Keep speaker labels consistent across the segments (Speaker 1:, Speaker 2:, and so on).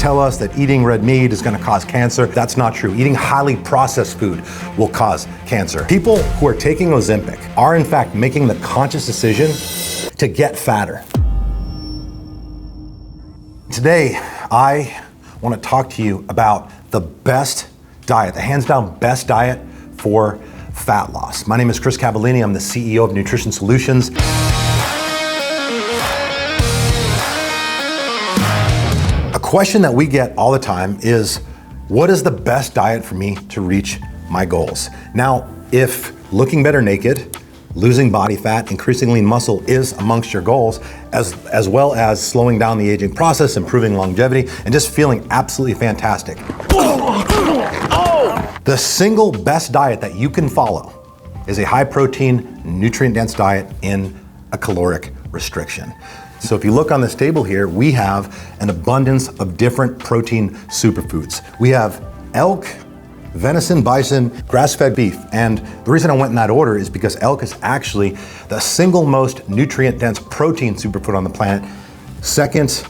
Speaker 1: tell us that eating red meat is gonna cause cancer. That's not true. Eating highly processed food will cause cancer. People who are taking Ozempic are in fact making the conscious decision to get fatter. Today, I wanna talk to you about the best diet, the hands down best diet for fat loss. My name is Chris Cavallini. I'm the CEO of Nutrition Solutions. A question that we get all the time is, what is the best diet for me to reach my goals? Now, if looking better naked, losing body fat, increasing lean muscle is amongst your goals, as well as slowing down the aging process, improving longevity, and just feeling absolutely fantastic. The single best diet that you can follow is a high protein, nutrient dense diet in a caloric restriction. So if you look on this table here, we have an abundance of different protein superfoods. We have elk, venison, bison, grass-fed beef. And the reason I went in that order is because elk is actually the single most nutrient dense protein superfood on the planet. Second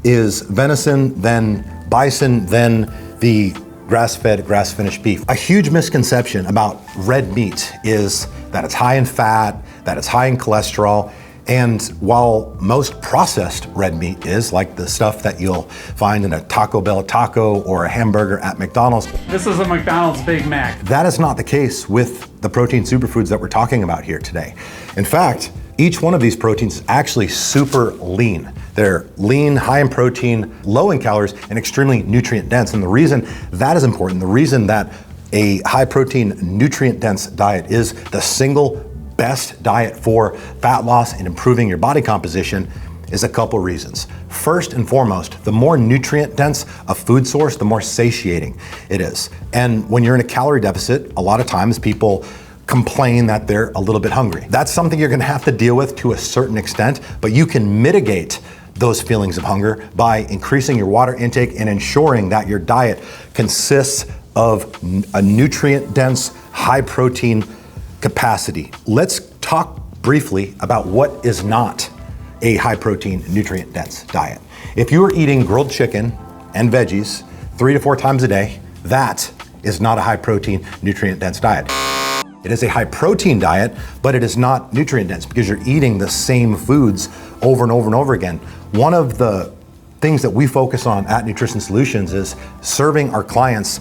Speaker 1: is venison, then bison, then the grass-fed, grass-finished beef. A huge misconception about red meat is that it's high in fat, that it's high in cholesterol, and while most processed red meat is, like the stuff that you'll find in a Taco Bell taco or a hamburger at McDonald's.
Speaker 2: This is a McDonald's Big Mac.
Speaker 1: That is not the case with the protein superfoods that we're talking about here today. In fact, each one of these proteins is actually super lean. They're lean, high in protein, low in calories, and extremely nutrient dense. And the reason that is important, the reason that a high protein, nutrient dense diet is the single best diet for fat loss and improving your body composition is a couple reasons. First and foremost, the more nutrient dense a food source, the more satiating it is. And when you're in a calorie deficit, a lot of times people complain that they're a little bit hungry. That's something you're gonna have to deal with to a certain extent, but you can mitigate those feelings of hunger by increasing your water intake and ensuring that your diet consists of a nutrient dense, high protein capacity. Let's talk briefly about what is not a high protein, nutrient dense diet. If you are eating grilled chicken and veggies 3 to 4 times a day, that is not a high protein, nutrient dense diet. It is a high protein diet, but it is not nutrient dense because you're eating the same foods over and over and over again. One of the things that we focus on at Nutrition Solutions is serving our clients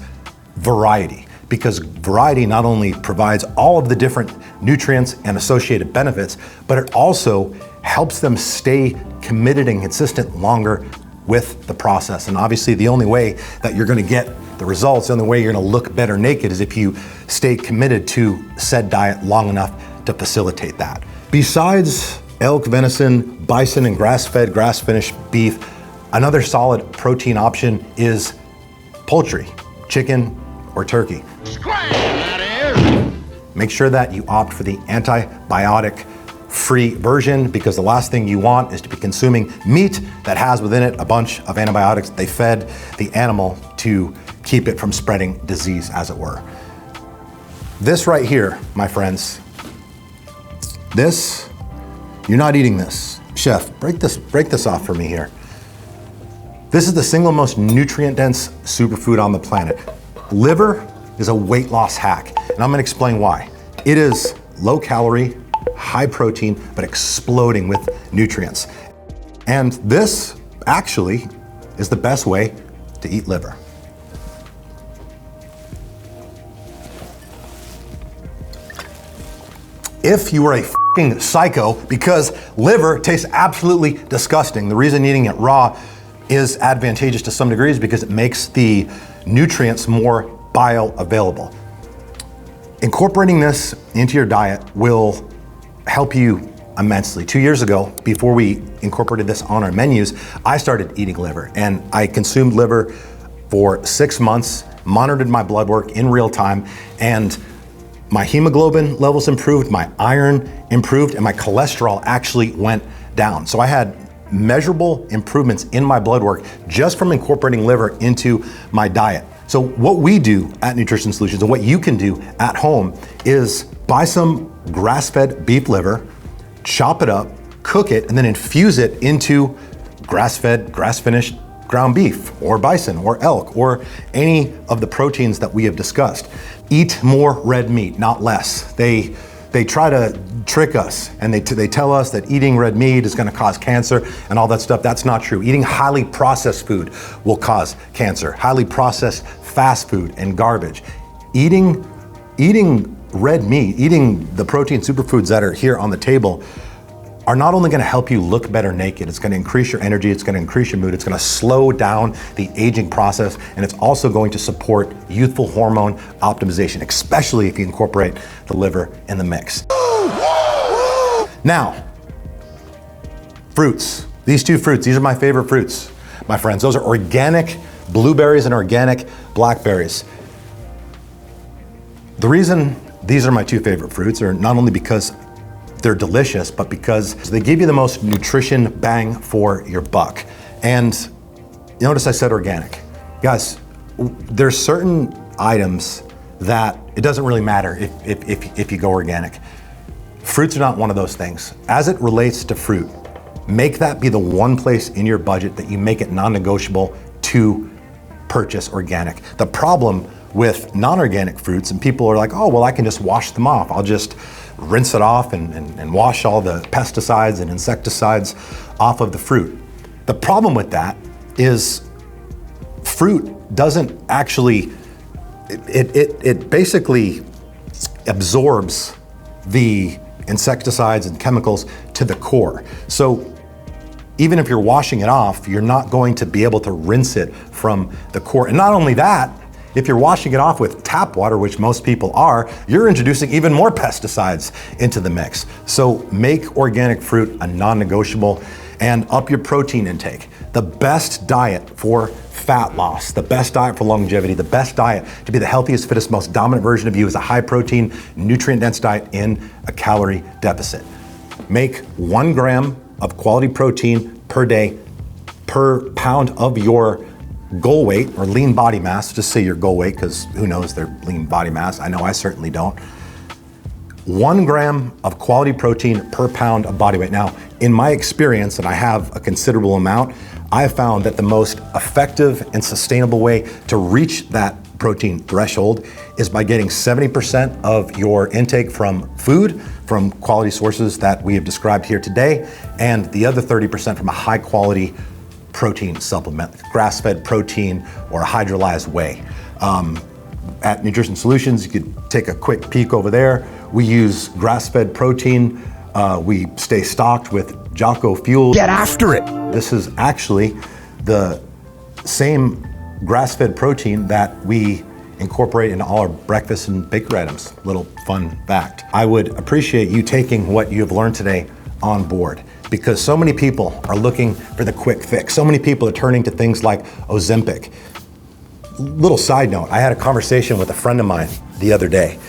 Speaker 1: variety, because variety not only provides all of the different nutrients and associated benefits, but it also helps them stay committed and consistent longer with the process. And obviously the only way that you're gonna get the results, the only way you're gonna look better naked is if you stay committed to said diet long enough to facilitate that. Besides elk, venison, bison, and grass-fed, grass-finished beef, another solid protein option is poultry, chicken, or turkey. Make sure that you opt for the antibiotic-free version, because the last thing you want is to be consuming meat that has within it a bunch of antibiotics. They fed the animal to keep it from spreading disease, as it were. This right here, my friends, this, you're not eating this. Chef, break this off for me here. This is the single most nutrient-dense superfood on the planet. Liver is a weight loss hack, and I'm gonna explain why. It is low calorie, high protein, but exploding with nutrients. And this actually is the best way to eat liver. If you are a f***ing psycho, because liver tastes absolutely disgusting. The reason eating it raw is advantageous to some degrees because it makes the nutrients more bioavailable. Incorporating this into your diet will help you immensely. 2 years ago, before we incorporated this on our menus, I started eating liver, and I consumed liver for 6 months, monitored my blood work in real time, and my hemoglobin levels improved, my iron improved, and my cholesterol actually went down. So I had measurable improvements in my blood work just from incorporating liver into my diet. So what we do at Nutrition Solutions, and what you can do at home, is buy some grass-fed beef liver, chop it up, cook it, and then infuse it into grass-fed, grass-finished, ground beef or bison or elk or any of the proteins that we have discussed. Eat more red meat, not less. They try to trick us and they tell us that eating red meat is gonna cause cancer and all that stuff. That's not true. Eating highly processed food will cause cancer. Highly processed fast food and garbage. Eating red meat, eating the protein superfoods that are here on the table are not only gonna help you look better naked, it's gonna increase your energy, it's gonna increase your mood, it's gonna slow down the aging process, and it's also going to support youthful hormone optimization, especially if you incorporate the liver in the mix. Now, fruits. These two fruits, these are my favorite fruits, my friends. Those are organic blueberries and organic blackberries. The reason these are my two favorite fruits are not only because they're delicious, but because they give you the most nutrition bang for your buck. And notice I said organic. Guys, there's certain items that it doesn't really matter if you go organic. Fruits are not one of those things. As it relates to fruit, make that be the one place in your budget that you make it non-negotiable to purchase organic. The problem with non-organic fruits, and people are like, oh, well, I can just wash them off. I'll just rinse it off and wash all the pesticides and insecticides off of the fruit. The problem with that is fruit doesn't actually, it basically absorbs the insecticides and chemicals to the core. So even if you're washing it off, you're not going to be able to rinse it from the core. And not only that, if you're washing it off with tap water, which most people are, you're introducing even more pesticides into the mix. So make organic fruit a non-negotiable and up your protein intake. The best diet for fat loss, the best diet for longevity, the best diet to be the healthiest, fittest, most dominant version of you is a high protein, nutrient dense diet in a calorie deficit. Make 1 gram of quality protein per day per pound of your goal weight or lean body mass. Just say your goal weight, because who knows their lean body mass. I know I certainly don't. 1 gram of quality protein per pound of body weight. Now, in my experience, and I have a considerable amount, I have found that the most effective and sustainable way to reach that protein threshold is by getting 70% of your intake from food, from quality sources that we have described here today, and the other 30% from a high quality protein supplement, grass-fed protein or a hydrolyzed whey. At Nutrition Solutions, you could take a quick peek over there. We use grass-fed protein. We stay stocked with Jocko Fuel.
Speaker 3: Get after it.
Speaker 1: This is actually the same grass-fed protein that we incorporate in all our breakfast and bakery items. Little fun fact. I would appreciate you taking what you have learned today on board, because so many people are looking for the quick fix. So many people are turning to things like Ozempic. Little side note, I had a conversation with a friend of mine the other day.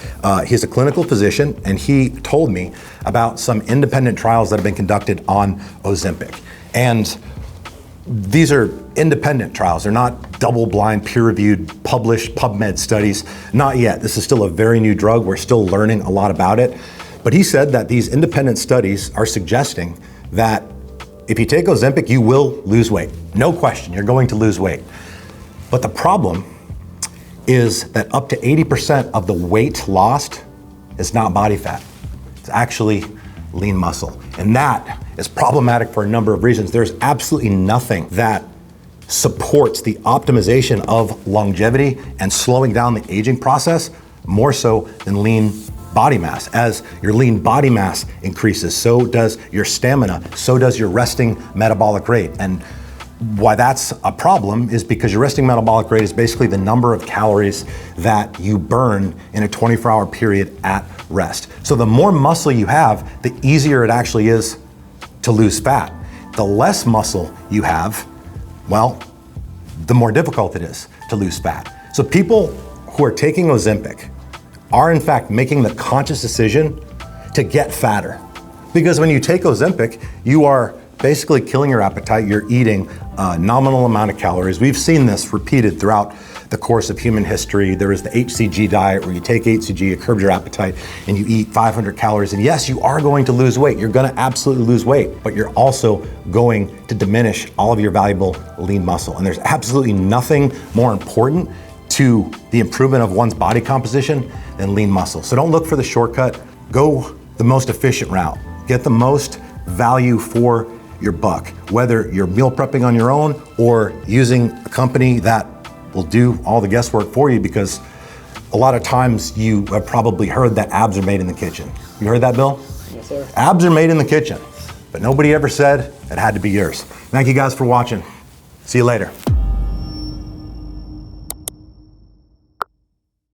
Speaker 1: He's a clinical physician, and he told me about some independent trials that have been conducted on Ozempic. And these are independent trials. They're not double-blind, peer-reviewed, published PubMed studies. Not yet. This is still a very new drug. We're still learning a lot about it. But he said that these independent studies are suggesting that if you take Ozempic, you will lose weight. No question, you're going to lose weight. But the problem is that up to 80% of the weight lost is not body fat. It's actually lean muscle. And that is problematic for a number of reasons. There's absolutely nothing that supports the optimization of longevity and slowing down the aging process more so than lean body mass. As your lean body mass increases, so does your stamina, so does your resting metabolic rate. And why that's a problem is because your resting metabolic rate is basically the number of calories that you burn in a 24-hour period at rest. So the more muscle you have, the easier it actually is to lose fat. The less muscle you have, well, the more difficult it is to lose fat. So people who are taking Ozempic are in fact making the conscious decision to get fatter. Because when you take Ozempic, you are basically killing your appetite. You're eating a nominal amount of calories. We've seen this repeated throughout the course of human history. There is the HCG diet where you take HCG, it curbs your appetite, and you eat 500 calories. And yes, you are going to lose weight. You're gonna absolutely lose weight, but you're also going to diminish all of your valuable lean muscle. And there's absolutely nothing more important to the improvement of one's body composition than lean muscle. So don't look for the shortcut. Go the most efficient route. Get the most value for your buck, whether you're meal prepping on your own or using a company that will do all the guesswork for you, because a lot of times you have probably heard that abs are made in the kitchen. You heard that, Bill?
Speaker 3: Yes, sir.
Speaker 1: Abs are made in the kitchen, but nobody ever said it had to be yours. Thank you guys for watching. See you later.